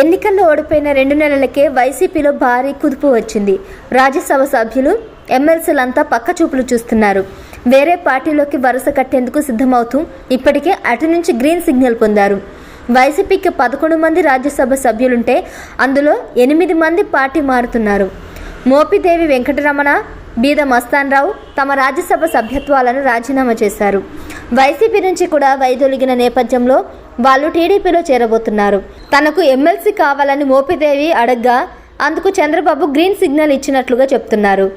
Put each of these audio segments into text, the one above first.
ఎన్నికల్లో ఓడిపోయిన 2 నెలలకే వైసీపీలో భారీ కుదుపు వచ్చింది. రాజ్యసభ సభ్యులు, ఎమ్మెల్సీలంతా పక్కచూపులు చూస్తున్నారు. వేరే పార్టీలోకి వరుస కట్టేందుకు సిద్ధమవుతూ ఇప్పటికే అటు నుంచి గ్రీన్ సిగ్నల్ పొందారు. వైసీపీకి 11 మంది రాజ్యసభ సభ్యులుంటే అందులో 8 మంది పార్టీ మారుతున్నారు. మోపిదేవి వెంకటరమణ, బీద మస్తాన్ రావు తమ రాజ్యసభ సభ్యత్వాలను రాజీనామా చేశారు. వైసీపీ నుంచి కూడా వైదొలిగిన నేపథ్యంలో వాళ్ళు టీడీపీలో చేరబోతున్నారు. తనకు ఎమ్మెల్సీ కావాలని మోపిదేవి అడగ్గా అందుకు చంద్రబాబు గ్రీన్ సిగ్నల్ ఇచ్చినట్లుగా చెప్తున్నారు.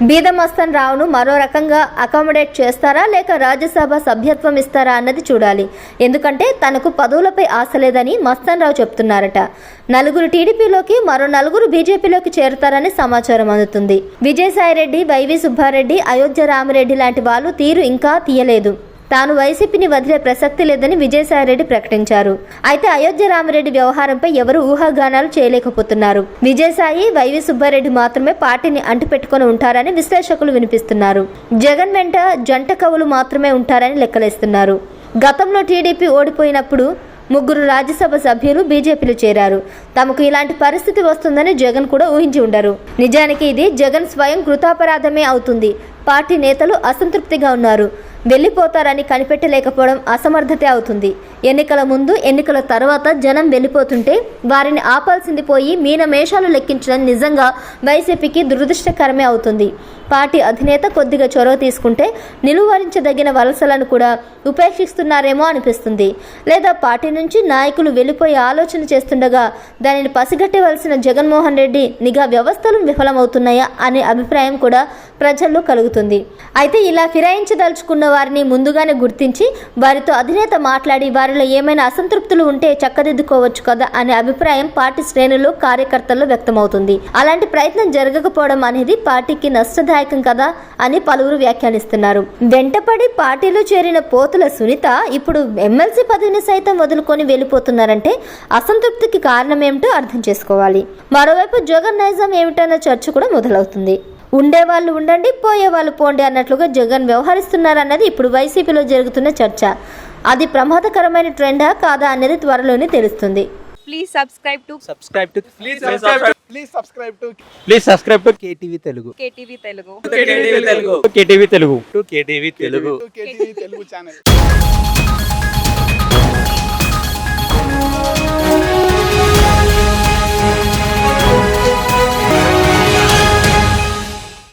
బీద మస్తాన్ రావును మరో రకంగా అకామిడేట్ చేస్తారా లేక రాజ్యసభ సభ్యత్వం ఇస్తారా అన్నది చూడాలి. ఎందుకంటే తనకు పదవులపై ఆశ లేదని మస్తాన్ రావు చెప్తున్నారట. 4 టీడీపీలోకి, మరో 4 బీజేపీలోకి చేరుతారని సమాచారం అందుతుంది. విజయసాయిరెడ్డి, వైవి సుబ్బారెడ్డి, అయోధ్య రామిరెడ్డి లాంటి వాళ్ళు తీరు ఇంకా తీయలేదు. తాను వైసీపీని వదిలే ప్రసక్తి లేదని విజయసాయిరెడ్డి ప్రకటించారు. అయితే అయోధ్య రామిరెడ్డి వ్యవహారంపై ఎవరు ఊహాగానాలు చేయలేకపోతున్నారు. విజయసాయి, వైవి సుబ్బారెడ్డి మాత్రమే పార్టీని అంటిపెట్టుకుని ఉంటారని విశ్లేషకులు వినిపిస్తున్నారు. జగన్ వెంట జంట కవులు మాత్రమే ఉంటారని లెక్కలేస్తున్నారు. గతంలో టీడీపీ ఓడిపోయినప్పుడు 3 రాజ్యసభ సభ్యులు బీజేపీలో చేరారు. తమకు ఇలాంటి పరిస్థితి వస్తుందని జగన్ కూడా ఊహించి ఉండరు. నిజానికి ఇది జగన్ స్వయం కృతాపరాధమే అవుతుంది. పార్టీ నేతలు అసంతృప్తిగా ఉన్నారు. వెళ్ళిపోతారని కనిపెట్టలేకపోవడం అసమర్థతే అవుతుంది. ఎన్నికల ముందు, ఎన్నికల తర్వాత జనం వెళ్ళిపోతుంటే వారిని ఆపాల్సింది పోయి మీనమేషాలు లెక్కించడం నిజంగా వైసీపీకి దురదృష్టకరమే అవుతుంది. పార్టీ అధినేత కొద్దిగా చొరవ తీసుకుంటే నిలువరించదగిన వలసలను కూడా ఉపేక్షిస్తున్నారేమో అనిపిస్తుంది. లేదా పార్టీ నుంచి నాయకులు వెళ్ళిపోయే ఆలోచన చేస్తుండగా దానిని పసిగట్టవలసిన జగన్మోహన్ రెడ్డి నిఘా వ్యవస్థలు విఫలమవుతున్నాయా అనే అభిప్రాయం కూడా ప్రజల్లో కలుగుతుంది. అయితే ఇలా ఫిరాయించదలుచుకున్న వారిని ముందుగానే గుర్తించి వారితో అధినేత మాట్లాడి వారిలో ఏమైనా అసంతృప్తులు ఉంటే చక్కదిద్దుకోవచ్చు కదా అనే అభిప్రాయం పార్టీ శ్రేణులు, కార్యకర్తల్లో వ్యక్తమవుతుంది. అలాంటి ప్రయత్నం జరగకపోవడం అనేది పార్టీకి నష్టదాయకం కదా అని పలువురు వ్యాఖ్యానిస్తున్నారు. వెంటపడి పార్టీలో చేరిన పోతుల సునీత ఇప్పుడు ఎమ్మెల్సీ పదవిని సైతం వదులుకొని వెళ్ళిపోతున్నారంటే అసంతృప్తికి కారణమేమిటో అర్థం చేసుకోవాలి. మరోవైపు జగన్ నైజం ఏమిటన్న చర్చ కూడా మొదలవుతుంది. ఉండేవాళ్ళు ఉండండి, పోయేవాళ్ళు పోండి అన్నట్లుగా జగన్ వ్యవహరిస్తున్నారన్నది ఇప్పుడు వైసీపీలో జరుగుతున్న చర్చ. అది ప్రమాదకరమైన ట్రెండా కాదా అనేది త్వరలోనే తెలుస్తుంది. Please subscribe to KTV Telugu. KTV Telugu. KTV Telugu. KTV Telugu channel.